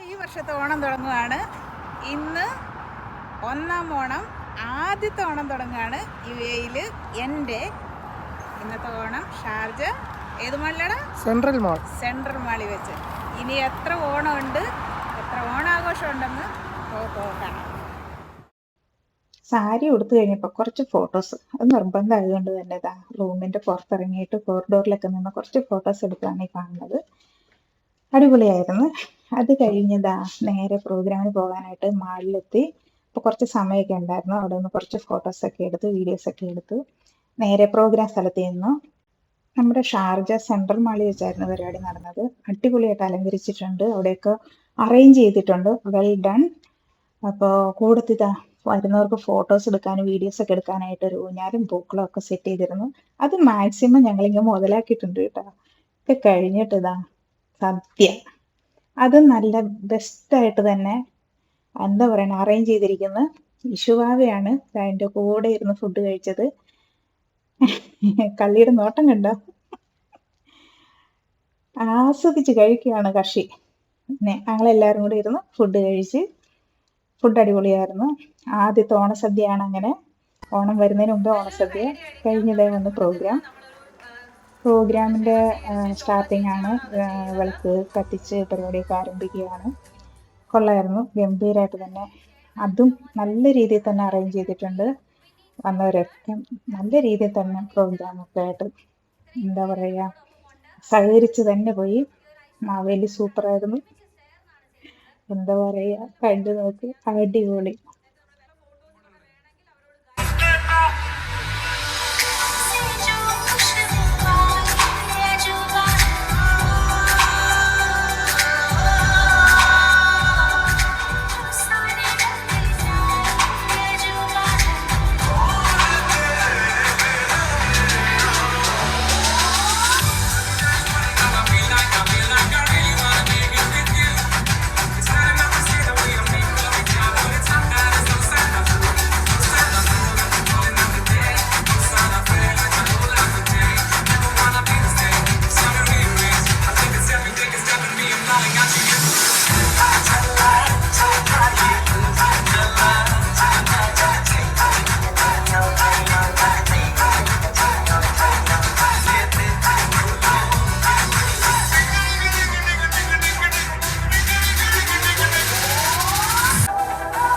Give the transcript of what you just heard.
ഈ വർഷത്തെ ഓണം തുടങ്ങുകയാണ്. ഇന്ന് ഒന്നാം ഓണം, ആദ്യത്തെ ഓണം തുടങ്ങുകയാണ് UAE-യിൽ. എൻ്റെ ഇന്നത്തെ ഓണം ഷാർജ ഏത് മാളിലാണ്? സെൻട്രൽ മാളിൽ വെച്ച്. ഇനി എത്ര ഓണമുണ്ട്, എത്ര ഓണാഘോഷം ഉണ്ടെന്ന് കാണാം. സാരി ഉടുത്തു കഴിഞ്ഞപ്പോൾ കുറച്ച് ഫോട്ടോസ് അത് നിർബന്ധമായതുകൊണ്ട് തന്നെ ഇതാ റൂമിന്റെ പുറത്തിറങ്ങിയിട്ട് കോറിഡോറിലൊക്കെ നിന്ന് കുറച്ച് ഫോട്ടോസ് എടുക്കുകയാണ് ഈ കാണുന്നത്. അടിപൊളിയായിരുന്നു. അത് കഴിഞ്ഞതാ നേരെ പ്രോഗ്രാമിന് പോകാനായിട്ട് മാളിലെത്തി. അപ്പോൾ കുറച്ച് സമയമൊക്കെ ഉണ്ടായിരുന്നു. അവിടെ നിന്ന് കുറച്ച് ഫോട്ടോസൊക്കെ എടുത്ത് വീഡിയോസൊക്കെ എടുത്തു നേരെ പ്രോഗ്രാം സ്ഥലത്ത് നിന്നു. നമ്മുടെ ഷാർജ സെൻട്രൽ മാളിൽ വെച്ചായിരുന്നു പരിപാടി നടന്നത്. അടിപൊളിയായിട്ട് അലങ്കരിച്ചിട്ടുണ്ട്, അവിടെയൊക്കെ അറേഞ്ച് ചെയ്തിട്ടുണ്ട്. Well done. അപ്പോൾ കൂടത്തിതാ വരുന്നവർക്ക് ഫോട്ടോസ് എടുക്കാനും വീഡിയോസ് ഒക്കെ എടുക്കാനായിട്ട് ഒരു ഊഞ്ഞാലും പൂക്കളും ഒക്കെ സെറ്റ് ചെയ്തിരുന്നു. അത് മാക്സിമം ഞങ്ങളിങ്ങനെ മുതലാക്കിയിട്ടുണ്ട് കേട്ടോ. ഒക്കെ കഴിഞ്ഞിട്ട് ഇതാ സദ്യ, അത് നല്ല ബെസ്റ്റായിട്ട് തന്നെ എന്താ പറയണ അറേഞ്ച് ചെയ്തിരിക്കുന്ന ഇഷുവാവയാണ് അതിൻ്റെ കൂടെ ഇരുന്ന് ഫുഡ് കഴിച്ചത്. കള്ളിയുടെ നോട്ടം കണ്ടോ? ആസ്വദിച്ച് കഴിക്കുകയാണ് കക്ഷി. പിന്നെ ഞങ്ങളെല്ലാവരും കൂടി ഇരുന്ന് ഫുഡ് കഴിച്ച്. ഫുഡ് അടിപൊളിയായിരുന്നു. ആദ്യത്തെ ഓണസദ്യയാണ്. അങ്ങനെ ഓണം വരുന്നതിന് മുമ്പ് ഓണസദ്യ കഴിഞ്ഞതേ വന്ന് പ്രോഗ്രാമിൻ്റെ സ്റ്റാർട്ടിംഗ് ആണ്. വിളക്ക് കത്തിച്ച് പരിപാടിയൊക്കെ ആരംഭിക്കുകയാണ്. കൊള്ളായിരുന്നു, ഗംഭീരമായിട്ട് തന്നെ. അതും നല്ല രീതിയിൽ തന്നെ അറേഞ്ച് ചെയ്തിട്ടുണ്ട്. വന്നവരൊക്കെ നല്ല രീതിയിൽ തന്നെ പ്രോഗ്രാമൊക്കെ ആയിട്ട് എന്താ പറയുക സഹകരിച്ച് തന്നെ പോയി. മാവേലി സൂപ്പറായിരുന്നു. എന്താ പറയുക, കണ്ടു നോക്ക്, അടിപൊളി.